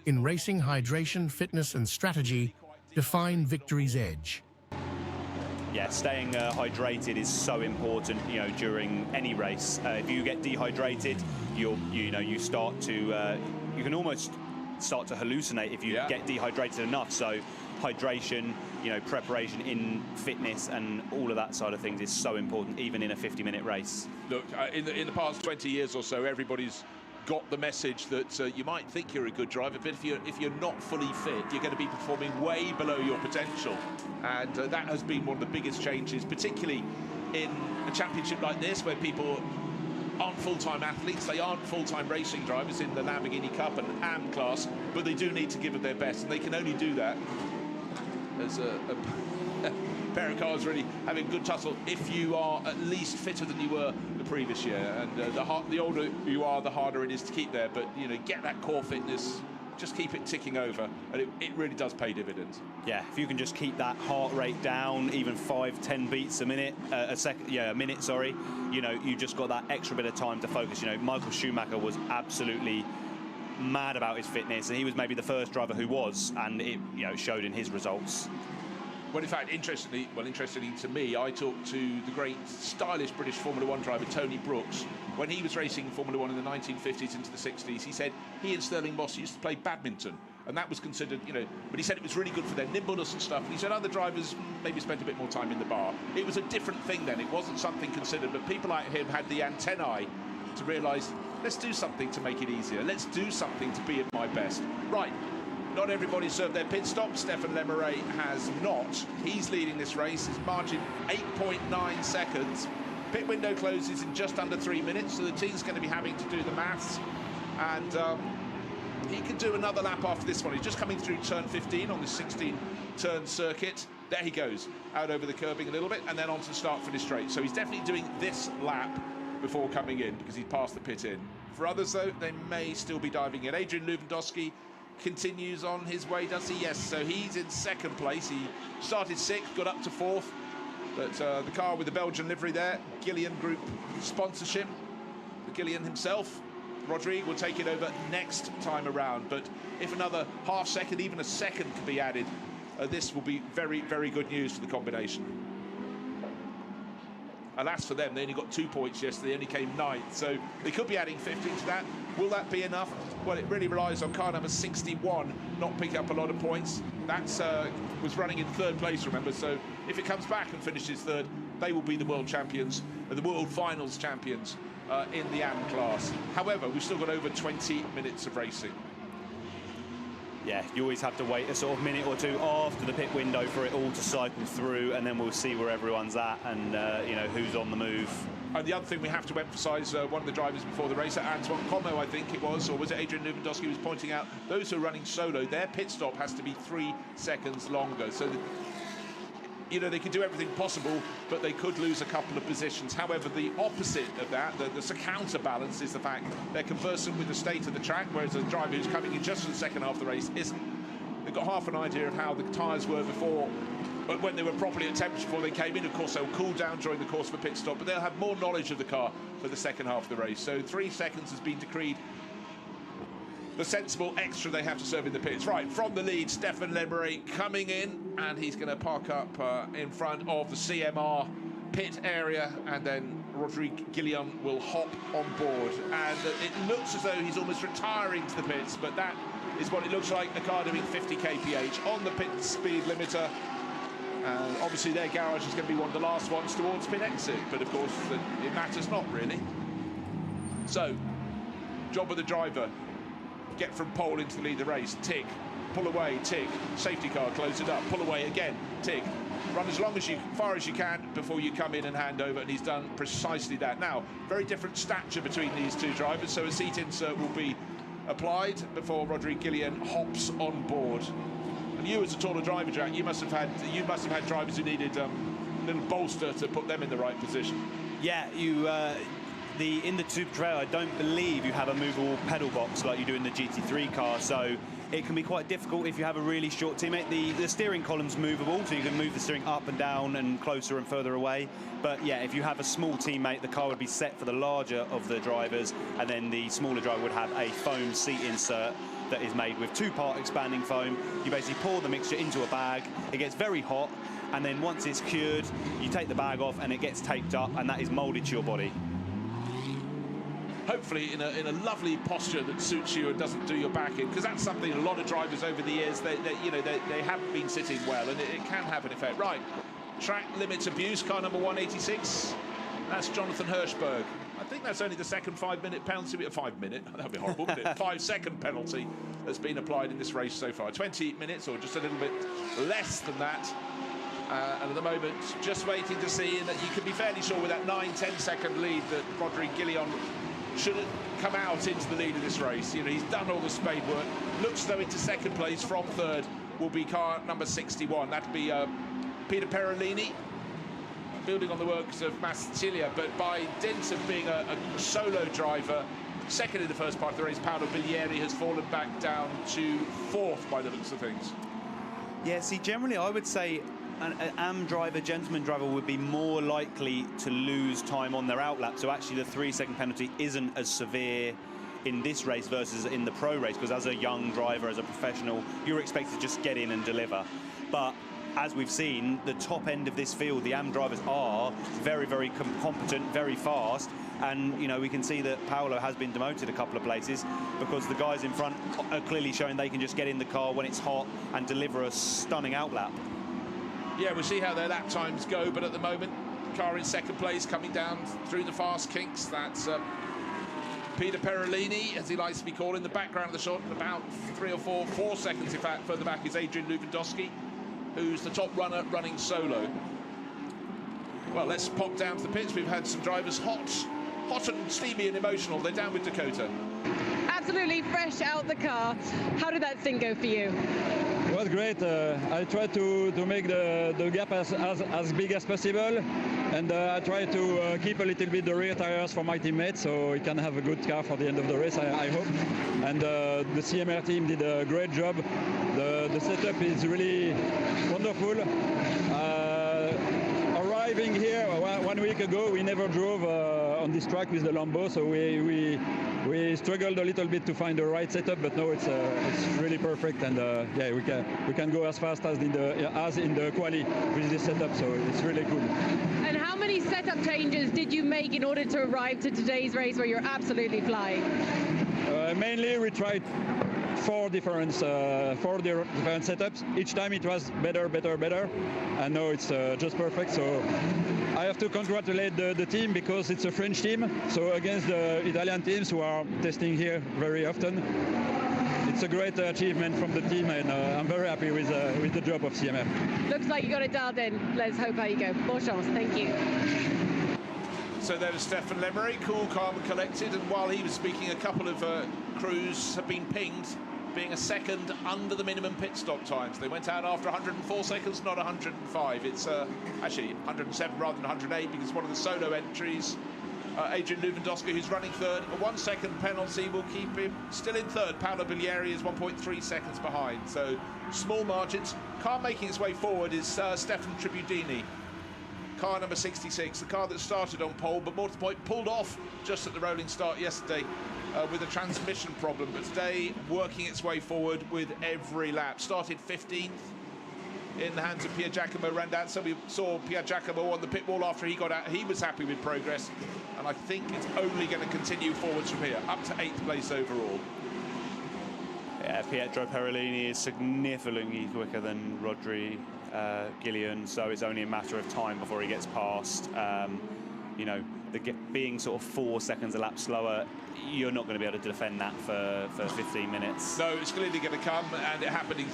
In racing, hydration, fitness and strategy define victory's edge. Yeah, staying hydrated is so important, you know, during any race. If you get dehydrated, you start to, you can almost start to hallucinate if you get dehydrated enough. So hydration, you know, preparation in fitness and all of that side of things is so important, even in a 50-minute race. Look, in the past 20 years or so, everybody's got the message that you might think you're a good driver, but if you're not fully fit, you're going to be performing way below your potential. And that has been one of the biggest changes, particularly in a championship like this, where people aren't full-time athletes, they aren't full-time racing drivers in the Lamborghini Cup and AM class, but they do need to give it their best, and they can only do that as a pair of cars really having a good tussle if you are at least fitter than you were the previous year. And the older you are, the harder it is to keep there. But, you know, get that core fitness, just keep it ticking over, and it really does pay dividends. Yeah, if you can just keep that heart rate down, even 5-10 beats a minute, a minute, sorry, you know, you just got that extra bit of time to focus. You know, Michael Schumacher was absolutely mad about his fitness, and he was maybe the first driver who was, and it, you know, showed in his results. Well, in fact, interestingly to me, I talked to the great stylish British Formula One driver Tony Brooks. When he was racing Formula One in the 1950s into the 60s, he said he and Stirling Moss used to play badminton, and that was considered, you know, but he said it was really good for their nimbleness and stuff. And he said other drivers maybe spent a bit more time in the bar. It was a different thing then. It wasn't something considered, but people like him had the antennae to realise, let's do something to make it easier. Let's do something to be at my best. Right. Not everybody served their pit stop. Stefan Lemaire has not. He's leading this race. His margin 8.9 seconds. Pit window closes in just under 3 minutes, so the team's going to be having to do the maths. And he can do another lap after this one. He's just coming through turn 15 on the 16-turn circuit. There he goes, out over the curbing a little bit, and then onto the start-finish straight. So he's definitely doing this lap before coming in, because he's passed the pit in. For others, though, they may still be diving in. Adrian Lewandowski continues on his way, does he? Yes, so he's in second place. He started sixth, got up to fourth, but the car with the Belgian livery there, Gillian Group sponsorship, the Gillian himself, Rodrigue, will take it over next time around. But if another half second, even a second could be added, this will be very, very good news for the combination. Alas for them, they only got 2 points yesterday, they only came ninth, so they could be adding 50 to that. Will that be enough? Well, it really relies on car number 61 not picking up a lot of points. That's was running in third place, remember, so if it comes back and finishes third, they will be the world champions, the world finals champions in the AM class. However, we've still got over 20 minutes of racing. Yeah, you always have to wait a sort of minute or two after the pit window for it all to cycle through, and then we'll see where everyone's at and you know, who's on the move. And the other thing we have to emphasise, one of the drivers before the race, Antoine Como, I think it was, or was it Adrian Lewandowski, was pointing out those who are running solo, their pit stop has to be 3 seconds longer. So, you know, they can do everything possible, but they could lose a couple of positions. However, the opposite of that, the counterbalance, is the fact they're conversant with the state of the track, whereas a driver who's coming in just for the second half of the race isn't. They've got half an idea of how the tyres were before, but when they were properly at temperature before they came in. Of course, they'll cool down during the course of a pit stop, but they'll have more knowledge of the car for the second half of the race. So 3 seconds has been decreed the sensible extra they have to serve in the pits. Right, from the lead, Stefan Lemaire coming in, and he's going to park up in front of the CMR pit area, and then Rodrigue Gillian will hop on board. And it looks as though he's almost retiring to the pits, but that is what it looks like, a car doing 50 kph on the pit speed limiter. And obviously their garage is going to be one of the last ones towards pit exit, but of course it matters not really. So, job of the driver, get from pole into the lead of the race, tick, pull away, tick, safety car, close it up, pull away again, tick, run as far as you can before you come in and hand over, and he's done precisely that. Now, very different stature between these two drivers, so a seat insert will be applied before Rodrigue Gillian hops on board. And you, as a taller driver, Jack, you must have had drivers who needed a little bolster to put them in the right position. Yeah, in the Trofeo, I don't believe you have a movable pedal box like you do in the GT3 car, so it can be quite difficult if you have a really short teammate. The steering column's movable, so you can move the steering up and down and closer and further away. But yeah, if you have a small teammate, the car would be set for the larger of the drivers, and then the smaller driver would have a foam seat insert that is made with 2-part expanding foam. You basically pour the mixture into a bag, it gets very hot, and then once it's cured, you take the bag off and it gets taped up, and that is molded to your body. Hopefully in a lovely posture that suits you and doesn't do your back in, because that's something a lot of drivers over the years, they haven't been sitting well, and it can have an effect. Right, track limits abuse, car number 186. That's Jonathan Hirschberg. I think that's only the second 5-minute penalty. 5 minute, that'd be horrible, wouldn't it? 5-second penalty that's been applied in this race so far. 20 minutes, or just a little bit less than that. And at the moment, just waiting to see, and that you can be fairly sure with that 9-10 second lead that Rodrigue Guillon should have come out into the lead of this race. You know, he's done all the spade work. Looks though into second place from third will be car number 61. That'll be Peter Perolini, building on the works of Massilia, but by dint of being a solo driver, second in the first part of the race, Paolo Biglieri has fallen back down to fourth by the looks of things. Yeah, see, generally I would say an AM driver, gentleman driver, would be more likely to lose time on their outlap. So actually the 3-second penalty isn't as severe in this race versus in the pro race, because as a young driver, as a professional, you're expected to just get in and deliver. But as we've seen, the top end of this field, the AM drivers are very, very competent, very fast. And, you know, we can see that Paolo has been demoted a couple of places because the guys in front are clearly showing they can just get in the car when it's hot and deliver a stunning outlap. Yeah, we'll see how their lap times go, but at the moment, car in second place, coming down through the fast kinks. That's Peter Perolini, as he likes to be called. In the background of the shot, about 3 or 4 seconds, in fact, further back is Adrian Lewandowski, who's the top runner running solo. Well, let's pop down to the pits. We've had some drivers hot and steamy and emotional. They're down with Dakota. Absolutely fresh out the car. How did that thing go for you? It was great. I tried to make the gap as big as possible, and I tried to keep a little bit the rear tires for my teammates so we can have a good car for the end of the race, I hope. And the CMR team did a great job. The setup is really wonderful. Arriving here 1 week ago, we never drove on this track with the Lambo, so we struggled a little bit to find the right setup, but no, it's really perfect, and yeah, we can go as fast as in the quali with this setup, so it's really good. And how many setup changes did you make in order to arrive to today's race where you're absolutely flying? Mainly we tried 4 different setups. Each time it was better, and now it's just perfect. So I have to congratulate the team, because it's a French team, so against the Italian teams who are testing here very often. It's a great achievement from the team, and I'm very happy with the job of CMF. Looks like you got it dialed in. Let's hope how you go. Bon chance. Thank you. So there was Stefan Lemery, cool, calm and collected, and while he was speaking, a couple of crews have been pinged, being a second under the minimum pit stop times. They went out after 104 seconds, not 105. It's actually 107 rather than 108, because one of the solo entries, Adrian Lewandowski, who's running third, a 1-second penalty will keep him still in third. Paolo Biglieri is 1.3 seconds behind, so small margins. Car making its way forward is Stefan Tribudini, car number 66, the car that started on pole, but more to the point, pulled off just at the rolling start yesterday with a transmission problem, but today working its way forward with every lap. Started 15th in the hands of Pier Giacomo Randazzo. We saw Pier Giacomo on the pit wall after he got out. He was happy with progress, and I think it's only going to continue forwards from here, up to 8th place overall. Yeah, Pietro Perolini is significantly quicker than Rodrigue Guillon, so it's only a matter of time before he gets past. You know, being sort of 4 seconds a lap slower, you're not going to be able to defend that for 15 minutes. No, it's clearly going to come, and it happened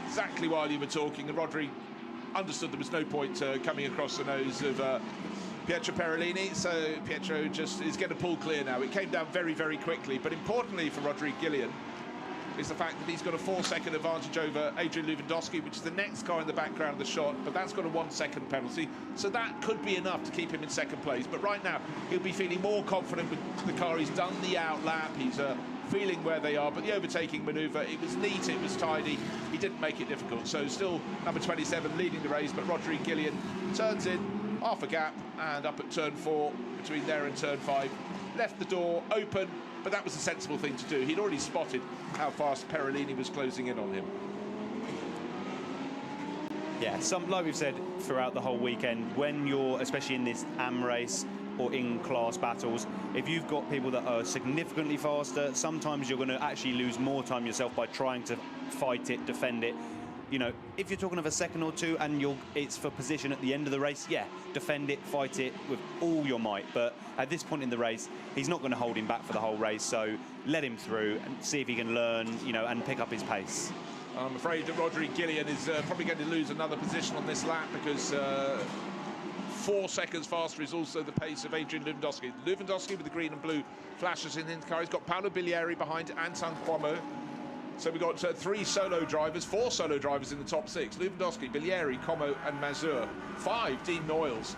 exactly while you were talking, and Rodrigue understood there was no point coming across the nose of Pietro Perolini, so Pietro just is going to pull clear now. It came down very, very quickly, but importantly for Rodrigue Guillon is the fact that he's got a 4-second advantage over Adrian Lewandowski, which is the next car in the background of the shot, but that's got a 1-second penalty, so that could be enough to keep him in second place. But right now, he'll be feeling more confident with the car. He's done the outlap, he's feeling where they are, but the overtaking manoeuvre, it was neat, it was tidy, he didn't make it difficult. So still number 27 leading the race, but Rodrigue Guillon turns in half a gap, and up at turn 4, between there and turn 5, left the door open, but that was a sensible thing to do. He'd already spotted how fast Perellini was closing in on him. Yeah, like we've said throughout the whole weekend, when you're, especially in this AM race or in class battles, if you've got people that are significantly faster, sometimes you're going to actually lose more time yourself by trying to fight it, defend it. You know, if you're talking of a second or two and it's for position at the end of the race, yeah, defend it, fight it with all your might. But at this point in the race, he's not going to hold him back for the whole race. So let him through and see if he can learn, you know, and pick up his pace. I'm afraid that Rodri Gillian is probably going to lose another position on this lap because 4 seconds faster is also the pace of Adrian Lewandowski. Lewandowski with the green and blue flashes in the car. He's got Paolo Bilieri behind Anton Cuomo. So we've got 4 solo drivers in the top 6. Lewandowski, Bilieri, Como and Mazur. 5, Dean Noyles.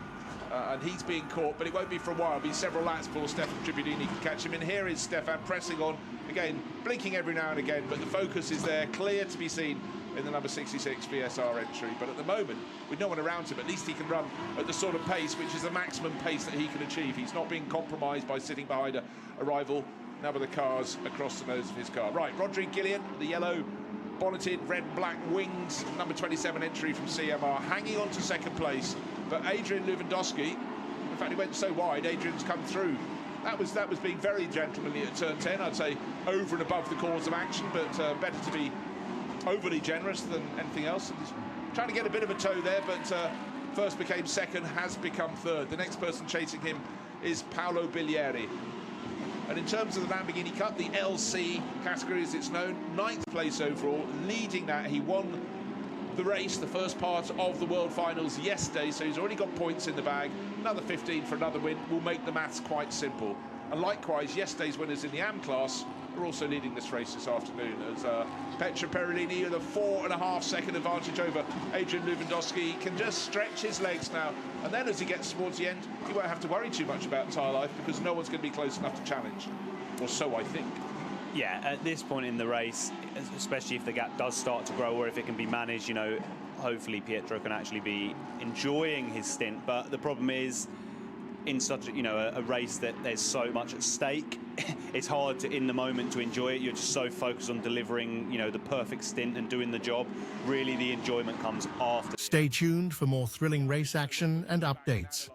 And he's being caught, but it won't be for a while. It'll be several laps before Stefan Tribudini can catch him. And here is Stefan pressing on, again, blinking every now and again, but the focus is there, clear to be seen in the number 66 VSR entry. But at the moment, with no one around him, at least he can run at the sort of pace which is the maximum pace that he can achieve. He's not being compromised by sitting behind a rival. Now with the cars across the nose of his car. Right, Rodri Gillian, the yellow bonneted, red and black wings, number 27 entry from CMR, hanging on to second place. But Adrian Lewandowski, in fact, he went so wide, Adrian's come through. That was being very gentlemanly at turn 10, I'd say over and above the course of action, but better to be overly generous than anything else. And he's trying to get a bit of a toe there, but first became second, has become third. The next person chasing him is Paolo Bilieri. And in terms of the Lamborghini Cup, the LC category as it's known, 9th place overall, leading that. He won the race, the first part of the World Finals yesterday, so he's already got points in the bag. Another 15 for another win will make the maths quite simple. And likewise, yesterday's winners in the AM class are also leading this race this afternoon, as Petra Perellini with a 4.5 second advantage over Adrian Lewandowski can just stretch his legs now, and then as he gets towards the end he won't have to worry too much about tyre life because no one's going to be close enough to challenge, or so I think. Yeah, at this point in the race, especially if the gap does start to grow or if it can be managed, you know, hopefully Pietro can actually be enjoying his stint. But the problem is, in such a, you know, a race that there's so much at stake, it's hard to, in the moment, to enjoy it. You're just so focused on delivering, you know, the perfect stint and doing the job. Really, the enjoyment comes after. Stay tuned for more thrilling race action and updates.